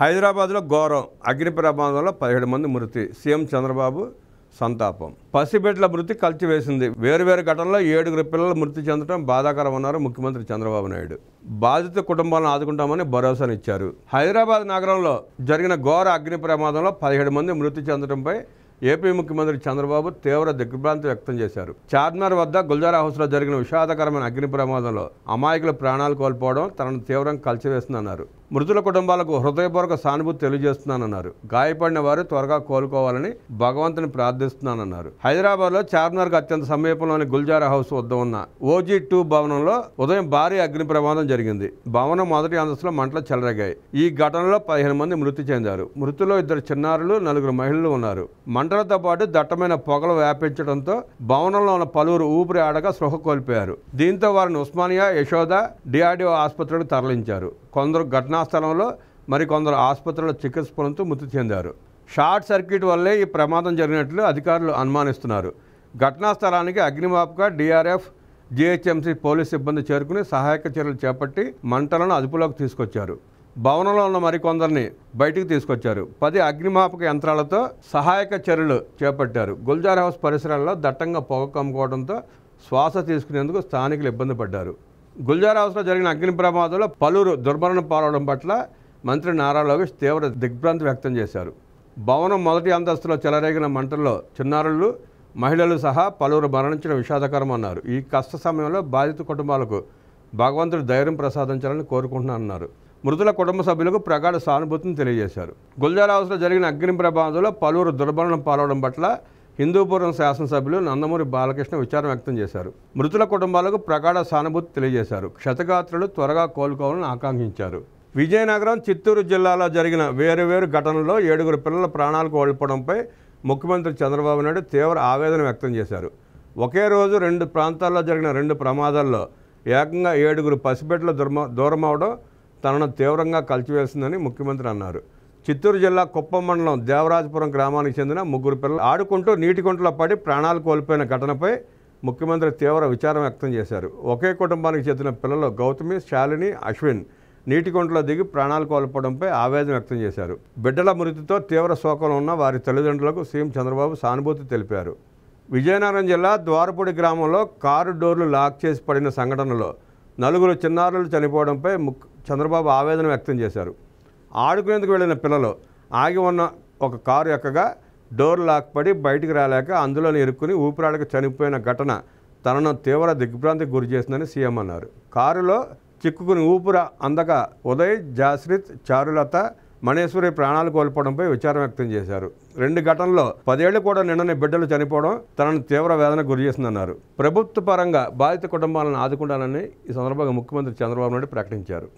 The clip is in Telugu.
హైదరాబాద్లో ఘోరం అగ్ని ప్రమాదంలో 17 మంది మృతి. సీఎం చంద్రబాబు సంతాపం. పసిబిడ్డల మృతి కలిచివేసింది. వేరువేరు ఘటనలో 7 పిల్లలు మృతి చెందడం బాధాకరమన్నారు ముఖ్యమంత్రి చంద్రబాబు నాయుడు. బాధిత కుటుంబాలను ఆదుకుంటామని భరోసానిచ్చారు. హైదరాబాద్ నగరంలో జరిగిన ఘోర అగ్ని ప్రమాదంలో 17 మంది మృతి చెందడంపై ఏపీ ముఖ్యమంత్రి చంద్రబాబు తీవ్ర దిగ్భ్రాంతి వ్యక్తం చేశారు. చార్మినార్ వద్ద గుల్జారా హౌస్లో జరిగిన విషాదకరమైన అగ్ని ప్రమాదంలో అమాయకుల ప్రాణాలు కోల్పోవడం తనను తీవ్రంగా కలిచివేస్తుందన్నారు. మృతుల కుటుంబాలకు హృదయపూర్వక సానుభూతి తెలియజేస్తున్నానన్నారు. గాయపడిన వారు త్వరగా కోలుకోవాలని భగవంతుని ప్రార్థిస్తున్నానన్నారు. హైదరాబాద్లో చార్మినార్కు అత్యంత సమీపంలోని గుల్జారా హౌస్ వద్ద ఉన్న OG2 భవనంలో ఉదయం భారీ అగ్ని ప్రమాదం జరిగింది. భవనం మొదటి అంతస్తులో మంటలు చెలరేగాయి. ఈ ఘటనలో 15 మంది మృతి చెందారు. మృతుల్లో 2 చిన్నారులు, 4 మహిళలు ఉన్నారు. మంటలతో పాటు దట్టమైన పొగలు వ్యాపించడంతో భవనంలో ఉన్న పలువురు ఊపిరి ఆడగా స్పృహ కోల్పోయారు. దీంతో వారిని ఉస్మానియా, యశోద, DRDO ఆసుపత్రులకు తరలించారు. కొందరు ఘటనా స్థలంలో, మరికొందరు ఆసుపత్రిలో చికిత్స పొందుతూ మృతి చెందారు. షార్ట్ సర్క్యూట్ వల్లే ఈ ప్రమాదం జరిగినట్లు అధికారులు అనుమానిస్తున్నారు. ఘటనా స్థలానికి అగ్నిమాపక, DRF, GHMC పోలీసు సిబ్బంది చేరుకుని సహాయక చర్యలు చేపట్టి మంటలను అదుపులోకి తీసుకొచ్చారు. భవనంలో ఉన్న మరికొందరిని బయటికి తీసుకొచ్చారు. 10 అగ్నిమాపక యంత్రాలతో సహాయక చర్యలు చేపట్టారు. గుల్జారా హౌస్ పరిసరాల్లో దట్టంగా పొగ కమ్ముకోవడంతో శ్వాస తీసుకునేందుకు స్థానికులు ఇబ్బంది పడ్డారు. గుల్జారా హౌస్లో జరిగిన అగ్ని ప్రమాదంలో పలువురు దుర్మరణం పాలవడం పట్ల మంత్రి నారా లోకేష్ తీవ్ర దిగ్భ్రాంతి వ్యక్తం చేశారు. భవనం మొదటి అంతస్తులో చెలరేగిన మంటల్లో చిన్నారులు, మహిళలు సహా పలువురు మరణించడం విషాదకరమన్నారు. ఈ కష్ట సమయంలో బాధిత కుటుంబాలకు భగవంతుడు ధైర్యం ప్రసాదించాలని కోరుకుంటున్నారన్నారు. మృతుల కుటుంబ సభ్యులకు ప్రగాఢ సానుభూతిని తెలియజేశారు. గుల్జారా హౌస్లో జరిగిన అగ్ని ప్రమాదంలో పలువురు దుర్మరణం పాలవడం పట్ల హిందూపురం శాసనసభ్యులు నందమూరి బాలకృష్ణ విచారం వ్యక్తం చేశారు. మృతుల కుటుంబాలకు ప్రగాఢ సానుభూతి తెలియజేశారు. క్షతగాత్రులు త్వరగా కోలుకోవాలని ఆకాంక్షించారు. విజయనగరం, చిత్తూరు జిల్లాలో జరిగిన వేరువేరు ఘటనల్లో 7 పిల్లల ప్రాణాలు కోల్పోవడంపై ముఖ్యమంత్రి చంద్రబాబు నాయుడు తీవ్ర ఆవేదన వ్యక్తం చేశారు. ఒకే రోజు 2 ప్రాంతాల్లో జరిగిన 2 ప్రమాదాల్లో ఏకంగా 7 పసిబిడ్డలు దూరమవడం తనను తీవ్రంగా కలిచివేసిందని ముఖ్యమంత్రి అన్నారు. చిత్తూరు జిల్లా కుప్పం మండలం దేవరాజపురం గ్రామానికి చెందిన 3 పిల్లలు ఆడుకుంటూ నీటి కుంటలో పడి ప్రాణాలు కోల్పోయిన ఘటనపై ముఖ్యమంత్రి తీవ్ర విచారం వ్యక్తం చేశారు. ఒకే కుటుంబానికి చెందిన పిల్లలు గౌతమి, శాలిని, అశ్విన్ నీటి కుంటలో దిగి ప్రాణాలు కోల్పోవడంపై ఆవేదన వ్యక్తం చేశారు. బిడ్డల మృతితో తీవ్ర శోకంలో ఉన్న వారి తల్లిదండ్రులకు సీఎం చంద్రబాబు సానుభూతి తెలిపారు. విజయనగరం జిల్లా ద్వారపూడి గ్రామంలో కారు డోర్లు లాక్ చేసి పడిన సంఘటనలో 4 చిన్నారులు చనిపోవడంపై చంద్రబాబు ఆవేదన వ్యక్తం చేశారు. ఆడుకునేందుకు వెళ్లిన పిల్లలు ఆగి ఉన్న ఒక కారు ఎక్కగా డోర్ లాక్ పడి బయటికి రాలేక అందులోనే ఇరుక్కుని ఊపిరాడక చనిపోయిన ఘటన తనను తీవ్ర దిగ్భ్రాంతికి గురి చేసిందని సీఎం అన్నారు. కారులో చిక్కుకుని ఊపిరి అందక ఉదయ్, జాస్రిత్, చారులత, మణేశ్వరి ప్రాణాలు కోల్పోవడంపై విచారం వ్యక్తం చేశారు. 2 ఘటనల్లో 10 ఏళ్లు కూడా నిండని బిడ్డలు చనిపోవడం తనను తీవ్ర వేదన గురి చేసిందన్నారు. ప్రభుత్వ పరంగా బాధిత కుటుంబాలను ఆదుకుంటానని ఈ సందర్భంగా ముఖ్యమంత్రి చంద్రబాబు నాయుడు ప్రకటించారు.